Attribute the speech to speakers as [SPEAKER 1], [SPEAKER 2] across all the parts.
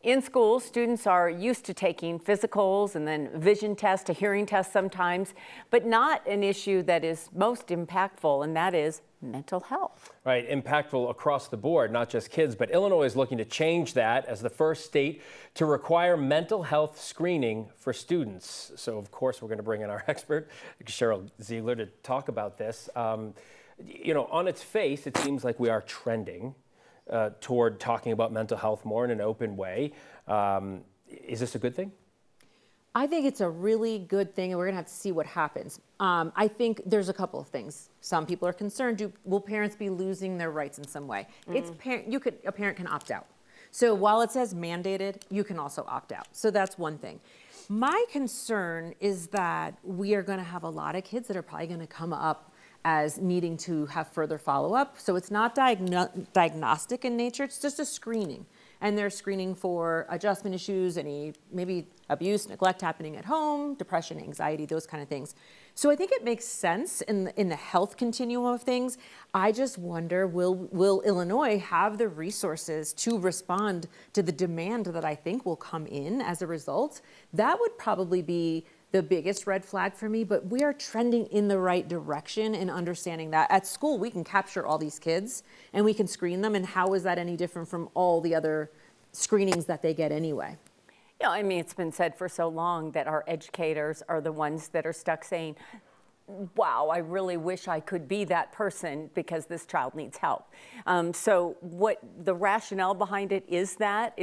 [SPEAKER 1] In school, students are used to taking physicals and then vision tests, a hearing test sometimes, but not an issue that is most impactful, and that is mental health.
[SPEAKER 2] Right, impactful across the board, not just kids, but Illinois is looking to change that as the first state to require mental health screening for students. So, of course, we're going to bring in our expert, Cheryl Ziegler, to talk about this. You know, on its face, it seems like we are trending toward talking about mental health more in an open way. Is this a good thing?
[SPEAKER 3] I think it's a really good thing, and we're going to have to see what happens. I think there's a couple of things. Some people are concerned, will parents be losing their rights in some way? A parent can opt out. So while it says mandated, you can also opt out. So that's one thing. My concern is that we are going to have a lot of kids that are probably going to come up as needing to have further follow-up. So it's not diagnostic in nature, it's just a screening. And they're screening for adjustment issues, any maybe abuse, neglect happening at home, depression, anxiety, those kind of things. So I think it makes sense in the health continuum of things. I just wonder, will Illinois have the resources to respond to the demand that I think will come in as a result? That would probably be the biggest red flag for me, but we are trending in the right direction in understanding that at school we can capture all these kids and we can screen them, and how is that any different from all the other screenings that they get anyway?
[SPEAKER 1] You know, I mean, it's been said for so long that our educators are the ones that are stuck saying, wow, I really wish I could be that person because this child needs help. So what the rationale behind it is that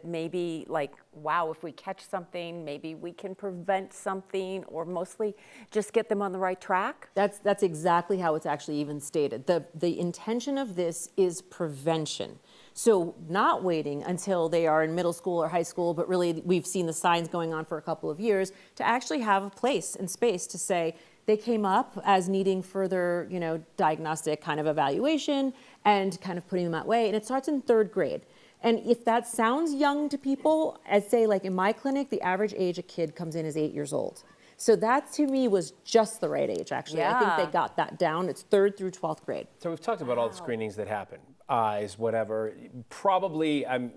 [SPEAKER 1] maybe like, wow, if we catch something, maybe we can prevent something, or mostly just get them on the right track?
[SPEAKER 3] That's exactly how it's actually even stated. The intention of this is prevention. So not waiting until they are in middle school or high school, but really we've seen the signs going on for a couple of years to actually have a place and space to say, they came up as needing further, diagnostic kind of evaluation and kind of putting them that way. And it starts in 3rd grade. And if that sounds young to people, I'd say like in my clinic, the average age a kid comes in is 8 years old. So that to me was just the right age, actually. Yeah. I think they got that down. It's 3rd through 12th grade.
[SPEAKER 2] So we've talked about all the screenings that happen. Eyes, whatever. Probably, I'm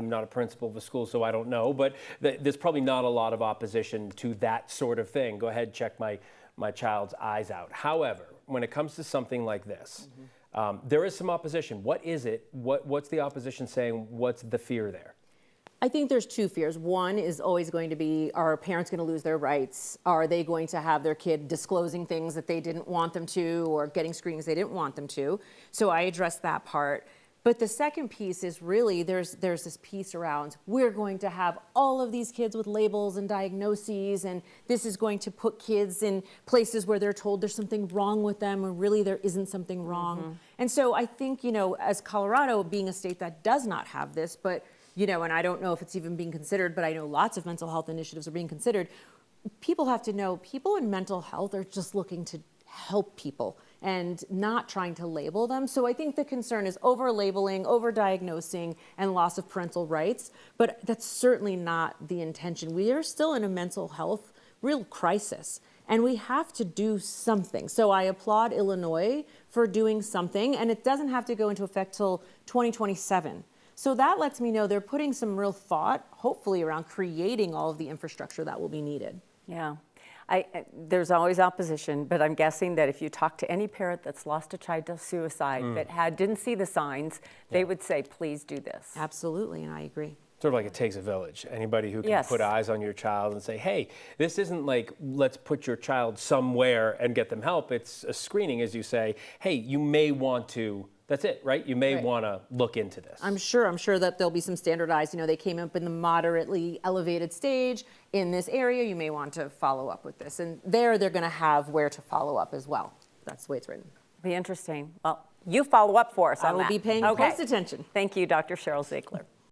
[SPEAKER 2] not a principal of a school, so I don't know, but there's probably not a lot of opposition to that sort of thing. Go ahead, check my child's eyes out. However, when it comes to something like this, there is some opposition. What is it? What's the opposition saying? What's the fear there?
[SPEAKER 3] I think there's 2 fears. One is always going to be, are parents going to lose their rights? Are they going to have their kid disclosing things that they didn't want them to, or getting screenings they didn't want them to? So I address that part. But the second piece is really, there's this piece around, we're going to have all of these kids with labels and diagnoses, and this is going to put kids in places where they're told there's something wrong with them, when really there isn't something wrong. And so I think, as Colorado being a state that does not have this, but, and I don't know if it's even being considered, but I know lots of mental health initiatives are being considered. People have to know, people in mental health are just looking to help people and not trying to label them. So I think the concern is over-labeling, over-diagnosing, and loss of parental rights, but that's certainly not the intention. We are still in a mental health real crisis, and we have to do something. So I applaud Illinois for doing something, and it doesn't have to go into effect till 2027. So that lets me know they're putting some real thought, hopefully, around creating all of the infrastructure that will be needed.
[SPEAKER 1] Yeah. There's always opposition, but I'm guessing that if you talk to any parent that's lost a child to suicide that didn't see the signs, they would say, please do this.
[SPEAKER 3] Absolutely, and I agree.
[SPEAKER 2] Sort of like it takes a village. Anybody who can put eyes on your child and say, hey, this isn't like, let's put your child somewhere and get them help. It's a screening, as you say. Hey, you may want to, that's it, right? You may want to look into this.
[SPEAKER 3] I'm sure that there'll be some standardized, they came up in the moderately elevated stage in this area, you may want to follow up with this. And they're going to have where to follow up as well. That's the way it's written.
[SPEAKER 1] Be interesting. Well, you follow up for us on that.
[SPEAKER 3] I will be paying close attention.
[SPEAKER 1] Thank you, Dr. Cheryl Ziegler.